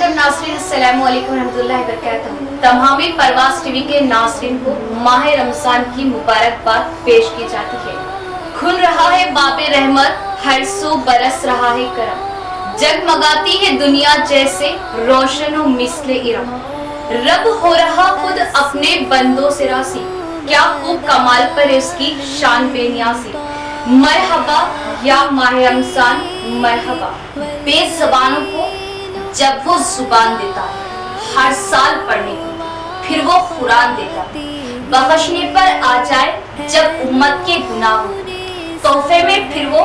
मोहतरम नाज़रीन, अस्सलामु अलैकुम रहमतुल्लाहि व बरकातहू। तमाम परवाज़ टीवी के नाज़रीन को माह रमज़ान की मुबारकबाद पेश की जाती है। खुल रहा है बाबे रहमत, हर सो बरस रहा है करम, जगमगाती है दुनिया जैसे रोशन व मिस्ले इरम। रब हो रहा खुद अपने बंदों से रासी, क्या खूब कमाल पर उसकी शान बेनियाज़ी। मरहबा या माह रमज़ान मरहबा, बेज़बानों को जब वो जुबान देता है हर साल पढ़ने को, फिर वो कुरान देता है बख्शने पर आ जाए जब उम्मत के गुनाह हो, तोहफे में फिर वो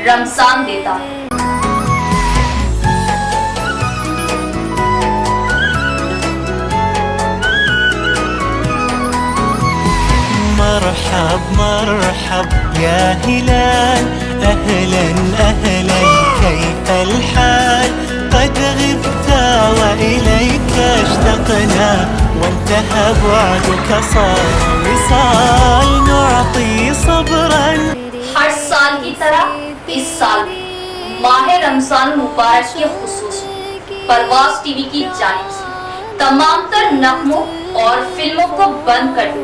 रमजान देता है। مرحب مرحب يا هلال، أهلا أهلا كيف الحال، قد غبت وإليك اشتقنا، وانتهى بعدك صار وصال، نعطي صبرا। हर साल की तरह इस साल माह रमजान मुबारक के खुसूस परवाज़ टीवी की जानिब से तमाम तर नगमों और फिल्मों को बंद कर दो।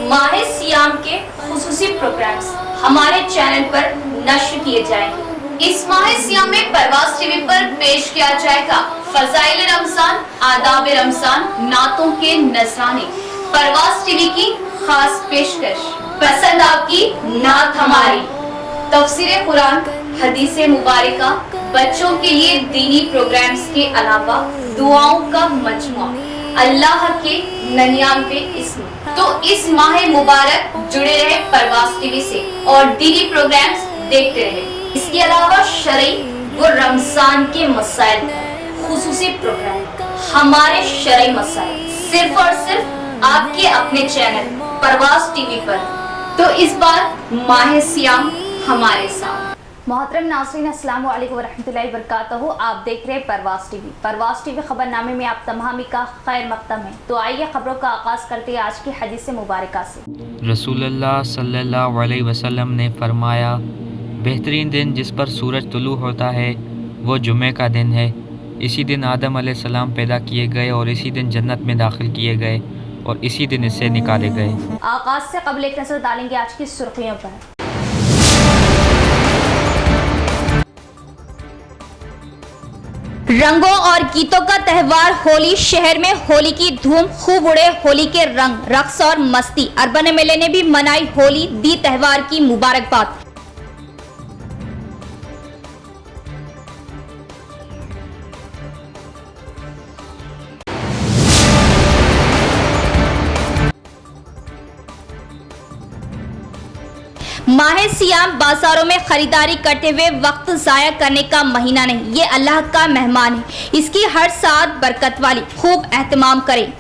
माह सियाम के खुसूसी प्रोग्राम्स हमारे चैनल पर नश्र किए जाएंगे। इस माह सियाम में परवाज़ टीवी पर पेश किया जाएगा फज़ाइल रमजान, आदाब रमजान, नातों के नजराने। परवाज़ टीवी की खास पेशकश, पसंद आपकी नात हमारी, तफसीर कुरान, हदीसे मुबारका, बच्चों के लिए दीनी प्रोग्राम्स के अलावा दुआओं का मजमुआ, अल्लाह के 99 इस्म। तो इस माह मुबारक जुड़े रहे परवाज़ टीवी से और दीनी प्रोग्राम्स देखते रहे। इसके अलावा शरई व रमजान के मसाइल खुसूसी प्रोग्राम, हमारे शरई मसाइल सिर्फ और सिर्फ आपके अपने चैनल परवाज़ टीवी पर। तो इस बार माह सियाम हमारे साथ। मोहतरम नाज़रीन, अस्सलामु अलैकुम वरहमतुल्लाहि वबरकातुहू। आप देख रहे हैं परवाज़ टीवी। परवाज़ टीवी खबरनामे में आप तमाम का खैर मकदम है। तो आइए खबरों का आगाज़ करते हैं आज की हदीस मुबारका से। रसूलुल्लाह सल्लल्लाहु अलैहि वसल्लम ने फरमाया, बेहतरीन दिन जिस पर सूरज तुलू होता है वो जुमे का दिन है। इसी दिन आदम अलैहिस्सलाम पैदा किए गए और इसी दिन जन्नत में दाखिल किए गए और इसी दिन इससे निकाले गए। आगाज़ से कबल एक नज़र डालेंगे आज की सुर्खियों पर। रंगों और गीतों का त्यौहार होली, शहर में होली की धूम, खूब उड़े होली के रंग, रक्स और मस्ती। अर्बन एमएलए ने भी मनाई होली, दी त्यौहार की मुबारकबाद। माह सियाम बाजारों में खरीदारी करते हुए वक्त जाया करने का महीना नहीं, ये अल्लाह का मेहमान है। इसकी हर साथ बरकत वाली खूब एहतमाम करें।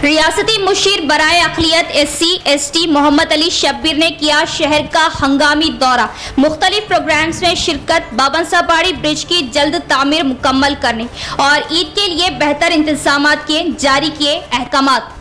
रियासती मुशीर बराए अक़लियत SC/ST मोहम्मद अली शब्बीर ने किया शहर का हंगामी दौरा। मुख्तलिफ प्रोग्राम्स में शिरकत, बाबनसाबाड़ी ब्रिज की जल्द तामीर मुकम्मल करने और ईद के लिए बेहतर इंतजामात किए, जारी किए अहकामात।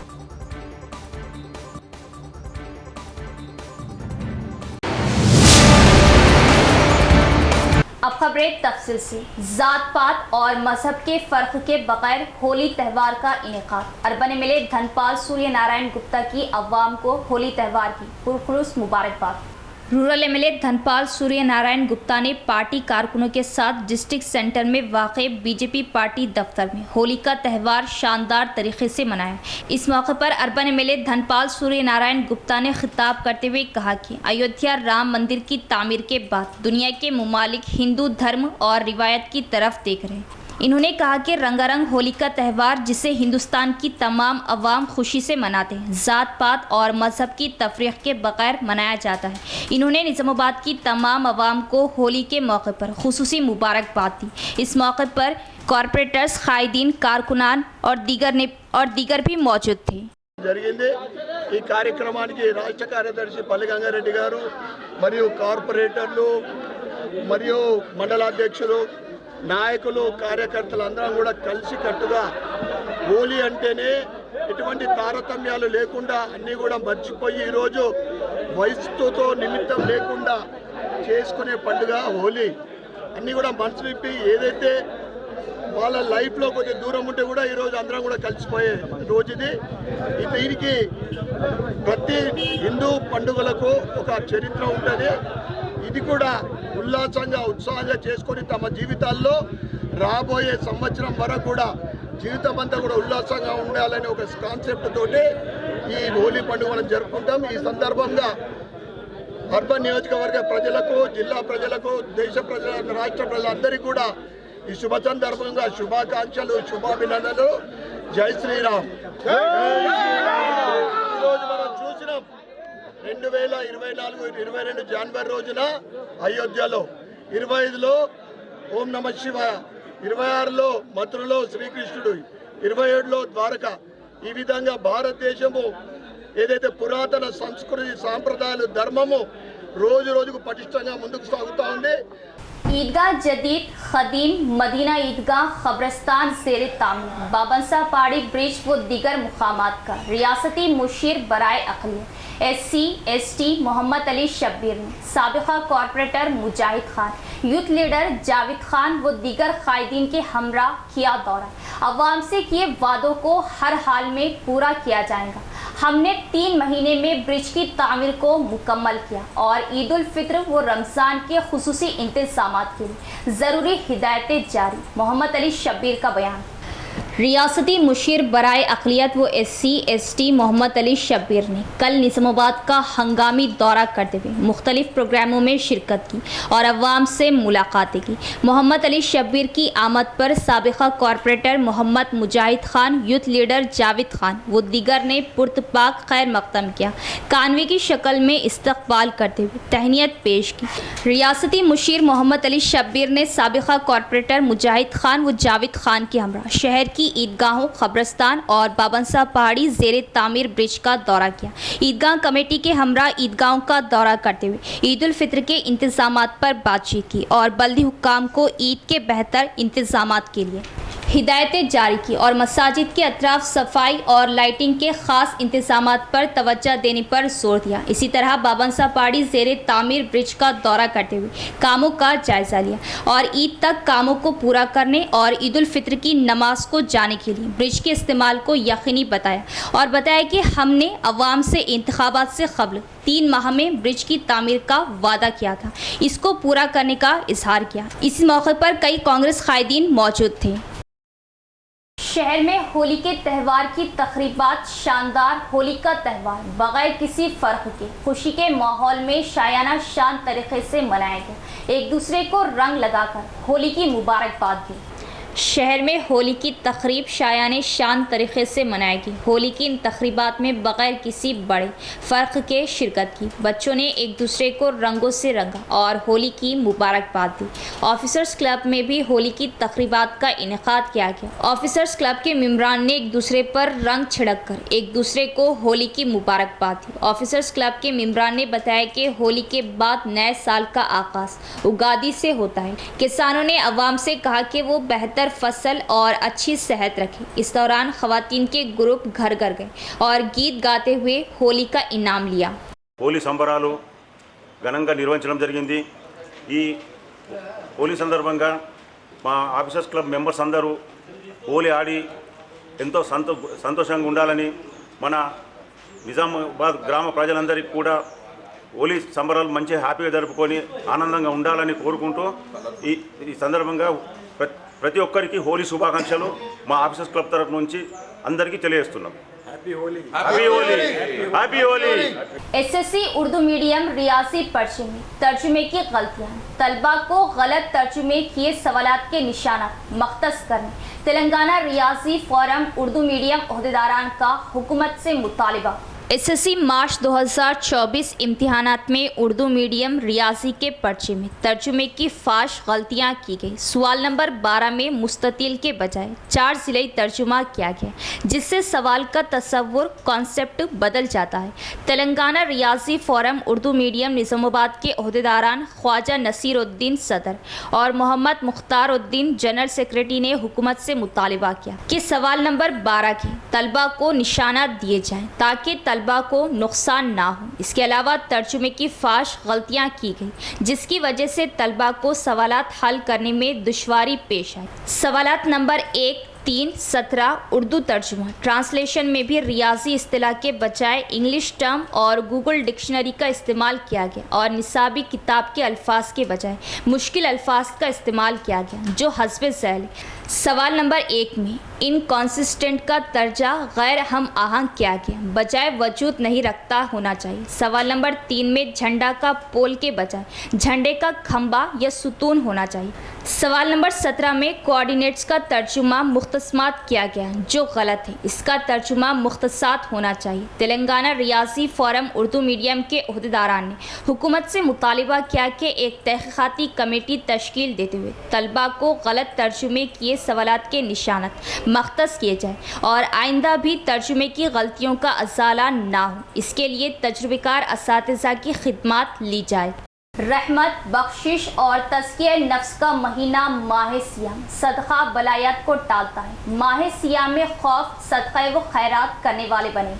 अब खबरें तफसील से। जात पात और मजहब के फर्क के बगैर होली त्यौहार का इनेकाद। अर्बन एमएलए धनपाल सूर्य नारायण गुप्ता की अवाम को होली त्यौहार की पुरखुलूस मुबारकबाद। रूरल एमएलए धनपाल सूर्य नारायण गुप्ता ने पार्टी कारकुनों के साथ डिस्ट्रिक्ट सेंटर में वाक़े बीजेपी पार्टी दफ्तर में होली का त्यौहार शानदार तरीके से मनाया। इस मौके पर अर्बन एमएलए धनपाल सूर्य नारायण गुप्ता ने खिताब करते हुए कहा कि अयोध्या राम मंदिर की तामीर के बाद दुनिया के मुमालिक हिंदू धर्म और रिवायत की तरफ देख रहे हैं। इन्होंने कहा कि रंगारंग होली का त्यौहार जिसे हिंदुस्तान की तमाम अवाम खुशी से मनाते हैं, ज़ात पात और मजहब की तफरीक के बगैर मनाया जाता है। इन्होंने निज़ामाबाद की तमाम अवाम को होली के मौके पर खुसूसी मुबारकबाद दी। इस मौके पर कॉरपोरेटर्स, कायदीन, कारकुनान और दीगर भी मौजूद थे। జరిగింది ఈ కార్యక్రమానికి రాష్ట్ర కార్యదర్శి పల్లి గంగారెడ్డి గారు మరియు కార్పొరేటర్లు మరియు మండలాధ్యక్షులు నాయకులు కార్యకర్తలు అందరం కూడా కలిసికట్టుగా హోలీ అంటేనే ఎటువంటి తారతమ్యాలు లేకుండా అన్నీ కూడా మర్చిపోయి ఈరోజు వయసుతో నిమిత్తం లేకుండా చేసుకునే పండుగ హోలీ. అన్నీ కూడా మనసు విప్పి ఏదైతే వాళ్ళ లైఫ్లో కొద్దిగా దూరం ఉంటే కూడా ఈరోజు అందరం కూడా కలిసిపోయే రోజు ఇది. దీనికి ప్రతి హిందూ పండుగలకు ఒక చరిత్ర ఉంటుంది. ఇది కూడా ఉల్లాసంగా ఉత్సాహంగా చేసుకొని తమ జీవితాల్లో రాబోయే సంవత్సరం వరకు కూడా జీవితం అంతా కూడా ఉల్లాసంగా ఉండాలని ఒక కాన్సెప్ట్ తోటి ఈ హోలీ పండుగ మనం జరుపుకుంటాం. ఈ సందర్భంగా అర్బన్ నియోజకవర్గ ప్రజలకు, జిల్లా ప్రజలకు, దేశ ప్రజల, రాష్ట్ర ప్రజలందరికీ కూడా ఈ శుభ సందర్భంగా శుభాకాంక్షలు, శుభాభినందనలు. జై శ్రీరామ్. ఈరోజు మనం చూసినాం 2024-22 జనవరి రోజున అయోధ్యలో, 25లో ఓం నమ శివాయ, 26లో మథురలో శ్రీకృష్ణుడు, 27లో ద్వారక. ఈ విధంగా భారతదేశము ఏదైతే పురాతన సంస్కృతి, సాంప్రదాయాలు, ధర్మము రోజు రోజుకు పటిష్టంగా ముందుకు సాగుతూ ఉంది. ईदगाह जदीद खदीम मदीना ईदगाह खबरस्तान ज़ेर तामीर, बाबंसा पहाड़ी ब्रिज व दीगर मुकामात का रियासती मुशीर बराए अक़लियत SC/ST मोहम्मद अली शब्बीर ने साबिक़ा कॉरपोरेटर मुजाहिद खान, यूथ लीडर जावेद खान व दीगर कायदीन के हमरा किया दौरा. अवाम से किए वादों को हर हाल में पूरा किया जाएगा. हमने 3 महीने में ब्रिज की तामीर को मुकम्मल किया और ईद उल फित्र व रमज़ान के खुसूसी इंतज़ामात के लिए ज़रूरी हिदायतें जारी. मोहम्मद अली शब्बीर का बयान. रियासती मुशीर बराए अक़लियत व SC/ST मोहम्मद अली शब्बीर ने कल निज़ामाबाद का हंगामी दौरा करते हुए मुख्तलिफ प्रोग्रामों में शिरकत की और अवाम से मुलाकातें की. मोहम्मद अली शब्बीर की आमद पर साबिक़ा कॉरपोरेटर मोहम्मद मुजाहिद खान, यूथ लीडर जावेद खान व दीगर ने पुरतपाक खैर मक़दम किया. कानवे की शक्ल में इस्तक़बाल करते हुए तहनीत पेश की. रियासती मुशीर मोहम्मद अली शब्बीर ने साबिक़ा कॉरपोरेटर मुजाहिद खान व जावेद खान के हमरा शहर की ईदगाहों, खबरस्तान और बाबंसा पहाड़ी ज़ेर तामीर ब्रिज का दौरा किया. ईदगाह कमेटी के हमरा ईदगाहों का दौरा करते हुए ईद उल फित्र के इंतज़ामात पर बातचीत की और बल्दी हुक्काम को ईद के बेहतर इंतज़ामात के लिए हिदायतें जारी की और मसाजिद के अतराफ सफाई और लाइटिंग के ख़ास इंतज़ामात पर तवज्जो देने पर जोर दिया. इसी तरह बाबंसा पहाड़ी ज़ेर तामीर ब्रिज का दौरा करते हुए कामों का जायज़ा लिया और ईद तक कामों को पूरा करने और ईद उल फित्र की नमाज को जाने के लिए ब्रिज के इस्तेमाल को यकीनी बताया और बताया कि हमने अवाम से इंतखाबात से क़ब्ल 3 माह में ब्रिज की तामीर का वादा किया था, इसको पूरा करने का इजहार किया. इस मौके पर कई कांग्रेस कायदीन मौजूद थे. शहर में होली के त्यौहार की तकरीबात शानदार. होली का त्यौहार बगैर किसी फ़र्क के खुशी के माहौल में शायाना शान तरीके से मनाया गया. एक दूसरे को रंग लगाकर होली की मुबारकबाद दी. शहर में होली की तकरीब शायाने शान तरीके से मनाएगी. होली की इन तकरीबात में बग़ैर किसी बड़े फ़र्क के शिरकत की. बच्चों ने एक दूसरे को रंगों से रंगा और होली की मुबारकबाद दी. ऑफिसर्स क्लब में भी होली की तकरीबात का इनेकाद किया गया. ऑफिसर्स क्लब के मेम्बरान ने एक दूसरे पर रंग छिड़क कर एक दूसरे को होली की मुबारकबाद दी. ऑफिसर्स क्लब के मेम्बरान ने बताया कि होली के बाद नए साल का आगाज़ उगादी से होता है. किसानों ने अवाम से कहा कि वो बेहतर फसल और अच्छी सेहत रखें. इस दौरान ख़वातीन के ग्रुप घर घर गए और गीत गाते हुए होली का इनाम लिया. హోలీ సంబరాలు ఘనంగా నిర్వహించడం జరిగింది. ఈ హోలీ సందర్భంగా మా ఆఫీసర్స్ క్లబ్ మెంబర్స్ అందరూ హోలీ ఆడి ఎంతో సంతోషంగా ఉండాలని మన నిజామాబాద్ గ్రామ ప్రజలందరికీ కూడా హోలీ సంబరాలు మంచిగా హ్యాపీగా జరుపుకొని ఆనందంగా ఉండాలని కోరుకుంటూ ఈ సందర్భంగా ప్రతి ఒక్కరికి హోలీ శుభాకాంక్షలు మా ఆఫీసర్స్ క్లబ్ తరఫు నుంచి అందరికీ తెలియజేస్తున్నాం. Happy Holi, happy Holi, happy Holi. SSC Urdu medium Reasi पर्चे में तर्जुमे की गलतियाँ, तलबा को गलत तर्जुमे किए सवालात के निशाना मख्तस करने. तेलंगाना रियासी फोरम उर्दू मीडियम ओहदेदारान का हुकूमत से मुतालिबा. एसएससी मार्च 2024 इम्तिहानात में उर्दू मीडियम रियाजी के पर्चे में तर्जुमे की फाश गलतियां की गई। सवाल नंबर 12 में मुस्ततिल के बजाय 4 ज़िले तर्जुमा किया गया, जिससे सवाल का तसव्वुर कॉन्सेप्ट बदल जाता है। तेलंगाना रियाजी फोरम उर्दू मीडियम निज़ामाबाद के ओहदेदारान ख्वाजा नसीरुद्दीन सदर और मोहम्मद मुख्तारुद्दीन जनरल सेक्रेटरी ने हुकूमत से मुतालिबा किया कि सवाल नंबर 12 के तलबा को निशाना दिए जाएं ताकि तलबा को नुकसान ना हो। इसके अलावा तर्जुमे की फाश गलतियां की गई, जिसकी वजह से तलबा को सवालात हल करने में दुश्वारी पेश आई। सवालात नंबर 1, 3, 17 उर्दू तर्जुमा ट्रांसलेशन में भी रियाजी इस्तिलाह के बजाय इंग्लिश टर्म और गूगल डिक्शनरी का इस्तेमाल किया गया और निसाबी किताब के अल्फाज के बजाय मुश्किल अल्फाज का इस्तेमाल किया गया जो हस्बे ज़ैल। सवाल नंबर 1 में इनकॉन्सिस्टेंट का दर्जा गैर हम आहंग किया गया, बजाय वजूद नहीं रखता होना चाहिए। सवाल नंबर 3 में झंडा का पोल के बजाय झंडे का खंबा या सुतून होना चाहिए। सवाल नंबर 17 में कोऑर्डिनेट्स का तर्जुमा मुख्तसमात किया गया जो गलत है, इसका तर्जुमा मुख्तसात होना चाहिए। तेलंगाना रियाजी फोरम उर्दू मीडियम के ओहदेदारान ने हुकूमत से मुतालिबा किया कि एक तहक़ीक़ाती कमेटी तश्कील देते हुए तलबा को गलत तर्जुमे किए सवालात के निशानत मख्तस किए जाए और आइंदा भी तर्जुमे की गलतियों का अज़ाला ना हो, इसके लिए तजुर्बेकार असातिज़ा की खिदमत ली जाए। रहमत, बख्शिश और तज़किया नफ्स का महीना माह सियाम सदक़ा बलायात को टालता है। माह सियाम में खौफ सदक़ा व खैरात करने वाले बने।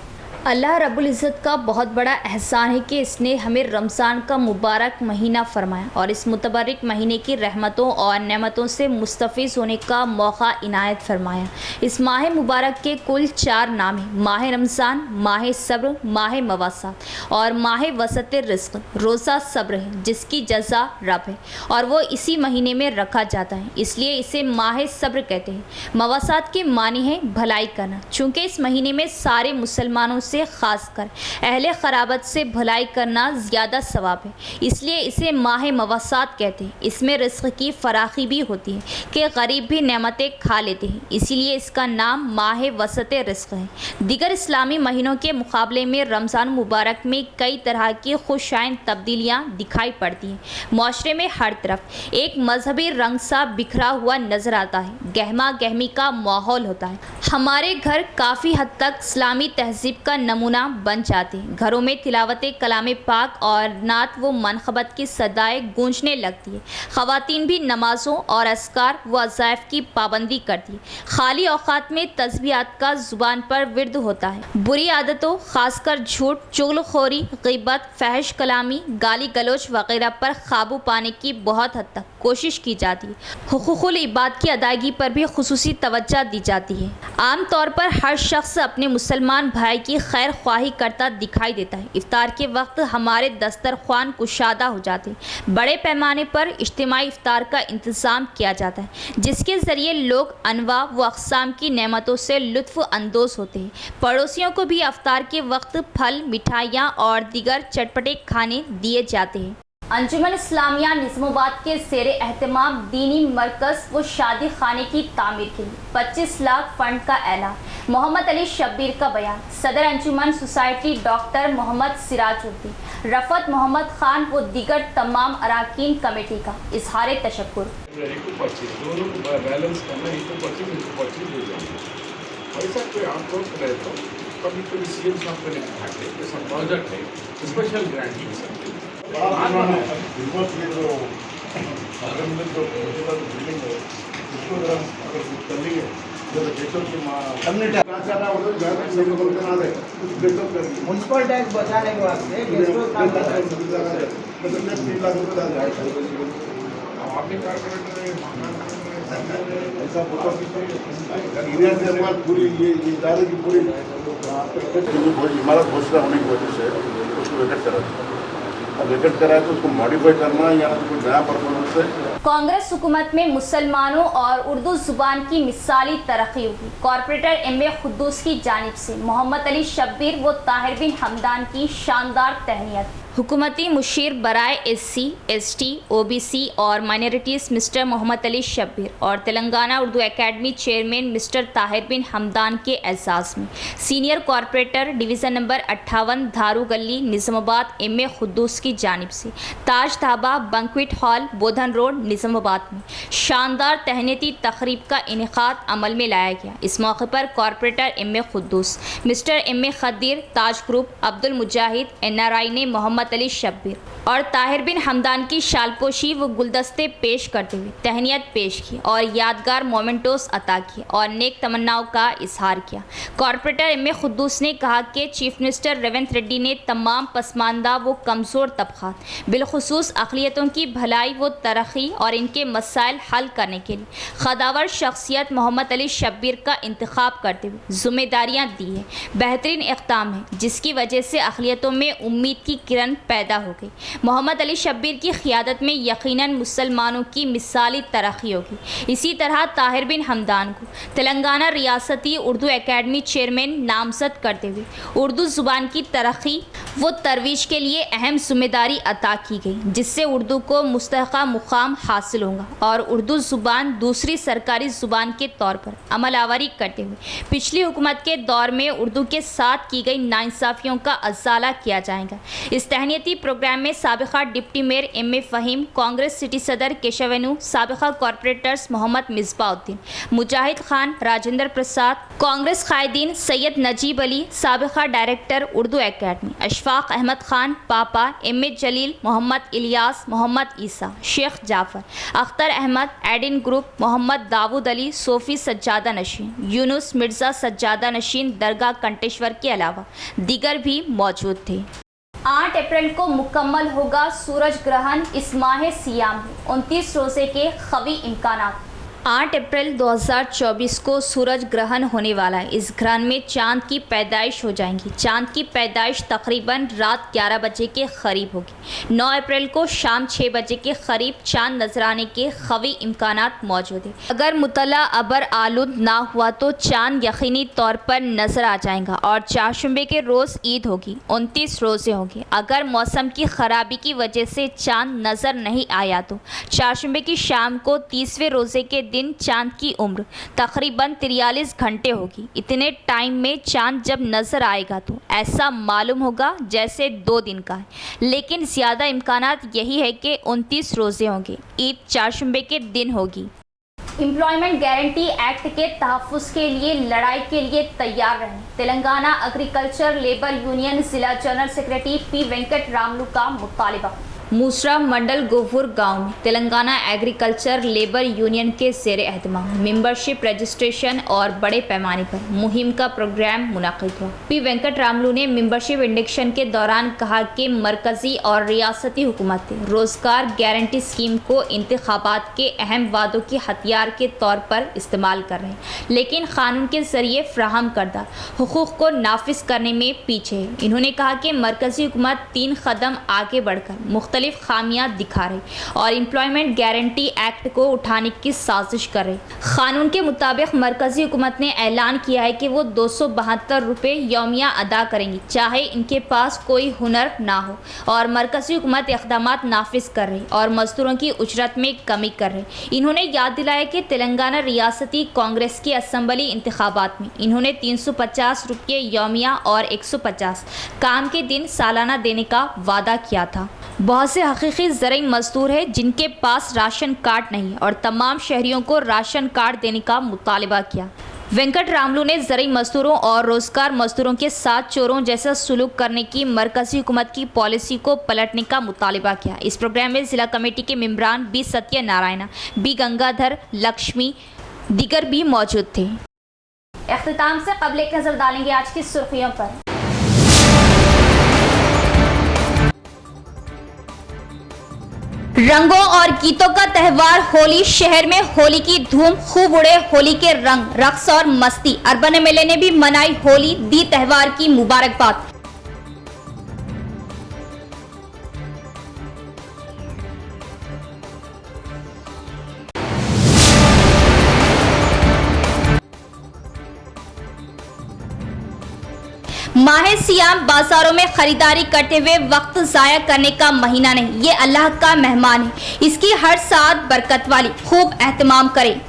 अल्लाह रब्बुल इज़्ज़त का बहुत बड़ा एहसान है कि इसने हमें रमज़ान का मुबारक महीना फरमाया और इस मुतबर्रिक महीने की रहमतों और नेमतों से मुस्तफ़ीज़ होने का मौका इनायत फरमाया। इस माह मुबारक के कुल 4 नाम हैं: माह रमज़ान, माह सब्र, माह मवासात और माह वसत रिज़्क़। रोज़ा सब्र है जिसकी जज़ा रब है और वो इसी महीने में रखा जाता है, इसलिए इसे माह सब्र कहते हैं। मवासात के मानी है भलाई करना, चूँकि इस महीने में सारे मुसलमानों से खासकर अहले खराबत से भलाई करना ज़्यादा सवाब है, इसलिए इसे माह मवासात कहते हैं। इसमें रिज़्क़ की फराखी भी होती है कि गरीब भी नेमतें खा लेते हैं, इसीलिए इसका नाम माह वसत रिज़्क़ है। दीगर इस्लामी महीनों के मुकाबले में रमज़ान मुबारक में कई तरह की खुशाइन तब्दीलियाँ दिखाई पड़ती हैं। माशरे में हर तरफ एक मजहबी रंग सा बिखरा हुआ नज़र आता है, गहमा गहमी का माहौल होता है। हमारे घर काफ़ी हद तक इस्लामी तहज़ीब का नमूना बन जाते हैं। घरों में तिलावत कलाम पाक और नात व मनखबत की सदाएँ गूंजने लगती है। ख़वातीन भी नमाज़ों और अस्कार व अज़ाइफ की पाबंदी करती है। खाली औक़ात में तस्बीहात का ज़ुबान पर विर्द होता है। बुरी आदतों ख़ासकर झूठ, चुगलखोरी, ग़ीबत, फहश कलामी, गाली गलोच वगैरह पर काबू पाने की बहुत हद तक कोशिश की जाती है। हुकूक़ुल इबाद की अदायगी पर भी खुसूसी तवज्जो दी जाती है। आम तौर पर हर शख्स अपने मुसलमान भाई की खैर ख्वाही करता दिखाई देता है। इफ्तार के वक्त हमारे दस्तरख्वान कुशादा हो जाते हैं। बड़े पैमाने पर इज्तिमाई इफ्तार का इंतज़ाम किया जाता है, जिसके ज़रिए लोग अनवा व अक़साम की नेमतों से लुत्फ़ अंदोज़ होते हैं। पड़ोसियों को भी इफ्तार के वक्त फल, मिठाइयाँ और दीगर चटपटे खाने दिए जाते हैं। अंजुमन इस्लामिया निज़ामाबाद के ज़ेरे एहतमाम दीनी मरकज़ व शादी खाने की तामीर के लिए 25 लाख फ़ंड का ऐलान। मोहम्मद अली शब्बीर का बयान। सदर अंजुमन सोसाइटी डॉक्टर मोहम्मद सिराजुद्दीन, रफ़त मोहम्मद खान व दीगर तमाम अरकान कमेटी का इजहार तशक्कुर। कभी कभी सीएम साहब को दिखाते हैं जैसा प्रोजेक्ट है स्पेशल ग्रांट मिल सकती है। म्यूनसिपल टैक्स बचाने के वास्ते आपने कारपोरेटर ऐसा पूरी ये इदारे की पूरी इमारत घोषणा होने की वजह से उसको वेकेट करा था। अब वेकेट कराए तो उसको मॉडिफाई करना या कोई नया परफॉर्मेंस है। कांग्रेस हुकूमत में मुसलमानों और उर्दू ज़ुबान की मिसाली तरक्की होगी। Corporator MA. खुद्दूस की जानिब से मोहम्मद अली शब्बीर व ताहिर बिन हमदान की शानदार तहनीत। हुकूमती मुशीर बराए SC, ST, OBC और माइनॉरिटीज़ मिस्टर मोहम्मद अली शब्बीर और Telangana Urdu academy chairman mister Tahir bin Hamdan के एजाज़ में senior corporator division number 58 Dharu Gali Nizamabad MA Khuddus की जानिब से Taj Dhaba banquet hall Bodhan road Nizamabad में शानदार तहनीती तकरीब का इनेकाद अमल में लाया गया। इस मौके पर corporator MA Khuddus, mister MA Khadeer, Taj group, Abdul Mujahid, NRI ने मोहम्मद अली शब्बीर और ताहिर बिन हमदान की शालपोशी व गुलदस्ते पेश करते हुए तहनीत पेश की और यादगार मोमेंटोस अता किए और नेक तमन्नाओं का इजहार किया। कॉरपोरेटर MA खुद्दूस ने कहा कि चीफ मिनिस्टर रेवंत रेड्डी ने तमाम पसमानदा व कमज़ोर तबक़ात बिलखुसूस अक़लियतों की भलाई व तरक्की और इनके मसाइल हल करने के लिए खदावर शख्सियत मोहम्मद अली शब्बीर का इंतखाब करते हुए ज़िम्मेदारियाँ दी है। बेहतरीन इक़दाम है जिसकी वजह से अक़लियतों में उम्मीद की किरण पैदा हो गई। मोहम्मद अली शब्बीर की क़ियादत में यकीनन मुसलमानों की मिसाली तरक्की होगी। इसी तरह ताहिर बिन हमदान को तेलंगाना रियासती उर्दू एकेडमी चेयरमैन नामज़द करते हुए उर्दू ज़ुबान की तरक्की व तरवीज के लिए अहम ज़िम्मेदारी अता की गई, जिससे उर्दू को मुस्तहक़ा मुक़ाम हासिल होगा और उर्दू ज़ुबान दूसरी सरकारी ज़ुबान के तौर पर अमल आवारी करते हुए पिछली हुकूमत के दौर में उर्दू के साथ की गई नाइंसाफ़ियों का अज़ाला किया जाएगा। इस तहनीती प्रोग्राम में साबिक़ा deputy mayor MA Faheem, Congress city सदर केशवेनु, साबिक़ा कॉरपोरेटर्स मोहम्मद मिसबाउद्दीन, मुजाहिद खान, राजेंद्र प्रसाद, कांग्रेस कायदीन सैयद नजीब अली, साबिक़ा director Urdu academy Ashfaq Ahmed Khan, Papa MA Jaleel, Mohammed Ilyas, Mohammed Isa, Sheikh Jafar, Akhtar Ahmed, Eden group, Mohammed Dawood Ali, Sufi सज्जादा नशीन, यूनुस मिर्ज़ा सज्जादा नशीन दरगाह कंटेश्वर के अलावा दीगर भी मौजूद थे। 8 अप्रैल को मुकम्मल होगा सूरज ग्रहण। इस माह सियाम में 29 रोज़े के क़वी इम्कानात। 8 अप्रैल 2024 को सूरज ग्रहण होने वाला है। इस ग्रहण में चांद की पैदाइश हो जाएंगी। चांद की पैदाइश तकरीबन रात 11 बजे के करीब होगी। 9 अप्रैल को शाम 6 बजे के करीब चांद नजर आने के क़वी इम्कानात मौजूद है। अगर मुतला अबर आलूद ना हुआ तो चांद यकीनी तौर पर नजर आ जाएगा और चारशंबे के रोज़ ईद होगी। 29 रोज़े होंगे। अगर मौसम की ख़राबी की वजह से चांद नज़र नहीं आया तो चारशंबे की शाम को 30वें रोज़े के दिन चांद की उम्र तकरीबन 43 घंटे होगी। इतने टाइम में चांद जब नज़र आएगा तो ऐसा मालूम होगा जैसे 2 दिन का है, लेकिन ज़्यादा इम्कानात यही है कि 29 रोज़े होंगे। ईद चारशंबे के दिन होगी। एम्प्लॉयमेंट गारंटी एक्ट के तहफ़्फ़ुज़ के लिए लड़ाई के लिए तैयार रहें। तेलंगाना एग्रीकल्चर लेबर यूनियन ज़िला general secretary P Venkat Ramalu का मुतालबा। मूसरा मंडल गोफुर गांव में तेलंगाना एग्रीकल्चर लेबर यूनियन के ज़ेर एहतमाम मेंबरशिप रजिस्ट्रेशन और बड़े पैमाने पर मुहिम का प्रोग्राम मुनक़िद हुआ। P वेंकट रामलू ने मेंबरशिप इंडक्शन के दौरान कहा कि मरकज़ी और रियासती हुकूमतें रोज़गार गारंटी स्कीम को इंतखाबात के अहम वादों के हथियार के तौर पर इस्तेमाल कर रहे हैं, लेकिन क़ानून के ज़रिए फ़राहम करदा हुकूक़ को नाफिज करने में पीछे है। इन्होंने कहा कि मरकज़ी हुकूमत 3 कदम आगे बढ़कर मुख्तलिफ खामियां दिखा रही और एम्प्लॉयमेंट गारंटी एक्ट को उठाने की साजिश कर रही। कानून के मुताबिक मरकजी हुकूमत ने ऐलान किया है कि वो 272 रुपये यौमिया अदा करेंगी, चाहे इनके पास कोई हुनर ना हो, और मरकजी हुकूमत इक़दाम नाफिज कर रही और मजदूरों की उजरत में कमी कर रही। इन्होंने याद दिलाया कि तेलंगाना रियासती कांग्रेस की असम्बली इंतखाबात में इन्होंने 350 रुपये यौमिया और 150 काम के दिन सालाना देने का वादा किया था। बहुत से हकीकी ज़रई मजदूर हैं जिनके पास राशन कार्ड नहीं और तमाम शहरियों को राशन कार्ड देने का मुतालबा किया। वेंकट रामलू ने ज़रई मजदूरों और रोज़गार मजदूरों के साथ चोरों जैसा सलूक करने की मरकज़ी हुकूमत की पॉलिसी को पलटने का मुतालबा किया। इस प्रोग्राम में ज़िला कमेटी के मेंबरान B सत्यनारायण, B गंगाधर, लक्ष्मी दीगर भी मौजूद थे। इख्तिताम से कबल एक नज़र डालेंगे आज की सुर्खियों पर। रंगों और गीतों का त्यौहार होली, शहर में होली की धूम, खूब उड़े होली के रंग, रक्स और मस्ती। अर्बन MLA ने भी मनाई होली, दी त्यौहार की मुबारकबाद। माह सियाम बाजारों में खरीदारी करते हुए वक्त जाया करने का महीना नहीं, ये अल्लाह का मेहमान है। इसकी हर साथ बरकत वाली खूब एहतमाम करें।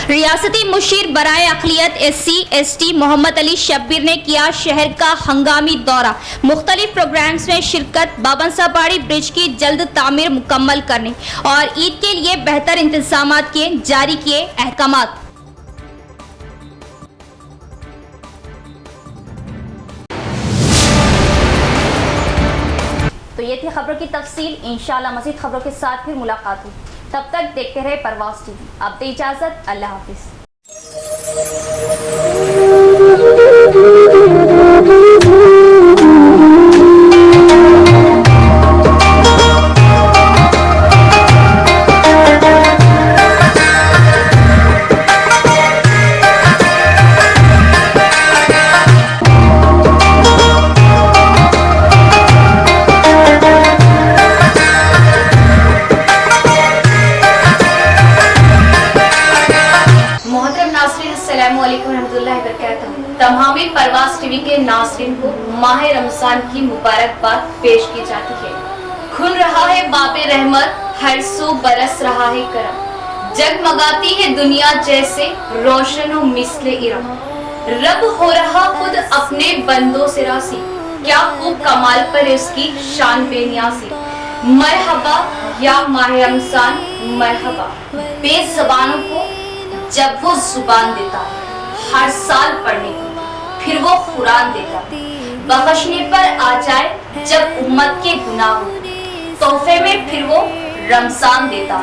रियासती मुशीर बराए अक़लियत SC/ST मोहम्मद अली शब्बीर ने किया शहर का हंगामी दौरा। मुख्तलिफ प्रोग्राम्स में शिरकत, बाबनसाबाड़ी ब्रिज की जल्द तामीर मुकम्मल करने और ईद के लिए बेहतर इंतजामात के जारी किए अहकामात। तो ये थी खबरों की तफसील। इंशाअल्लाह मज़ीद खबरों के साथ फिर मुलाकात होगी। तब तक देखते रहे परवाज़ टीवी। अब दे इजाज़त, अल्लाह हाफिज़। तमामी परवाज़ टीवी के नाज़रीन को माह रमज़ान की मुबारकबाद पेश की जाती है। खुल रहा है बाबे रहमत, हर सू बरस रहा है करम, जगमगाती है दुनिया जैसे रोशन व मिस्ले इरम। रब हो रहा खुद अपने बंदों से राज़ी, क्या खूब कमाल पर इसकी शान बेनियाज़ी। मरहबा या माह रमज़ान मरहबा, बेज़बानों को जब वो जुबान देता है हर साल पढ़ने को, फिर वो कुरान देता, बख्शने पर आ जाए जब उम्मत के गुनाह हो, तोहफे में फिर वो रमजान देता।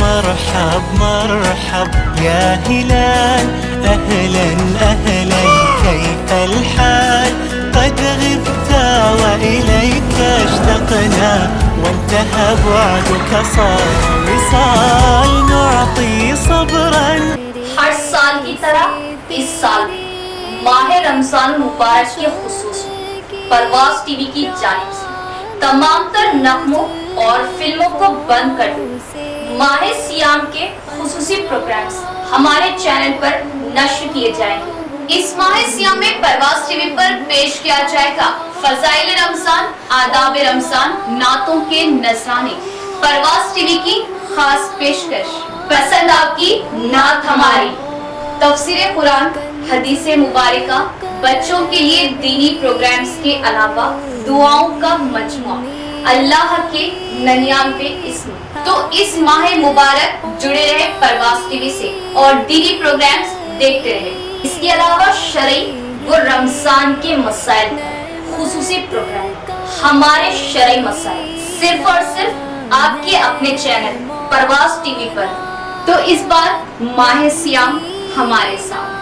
مرحب مرحب يا هلال أهلا أهلا كيف الحال قد غبت وإليك اشتقنا وانتهى بعدك صار وصال نعطي صبرا। हर साल की तरह इस साल माह रमजान मुबारक के खुसूस परवाज़ टीवी की जानिब से तमाम तर नगमों और फिल्मों को बंद कर माह सियाम के खुसूसी प्रोग्राम्स हमारे चैनल पर नश्र किए जाएंगे। इस माह सियाम में परवाज़ टीवी पर पेश किया जाएगा फज़ाइल रमजान, आदाब रमजान, नातों के नजराने। परवाज़ टीवी की खास पेशकश, पसंद आपकी नात हमारी, तफसीर कुरान, हदीसे मुबारका, बच्चों के लिए दीनी प्रोग्राम्स के अलावा दुआओं का मजमुआ, अल्लाह के 99 इस्म। तो इस माह मुबारक जुड़े रहे परवाज़ टीवी से और दीनी प्रोग्राम्स देखते रहे। इसके अलावा शरई व रमजान के मसाइल खुसूसी प्रोग्राम, हमारे शरई मसाइल सिर्फ और सिर्फ आपके अपने चैनल परवाज़ टीवी पर। तो इस बार माह सियाम हमारे साथ।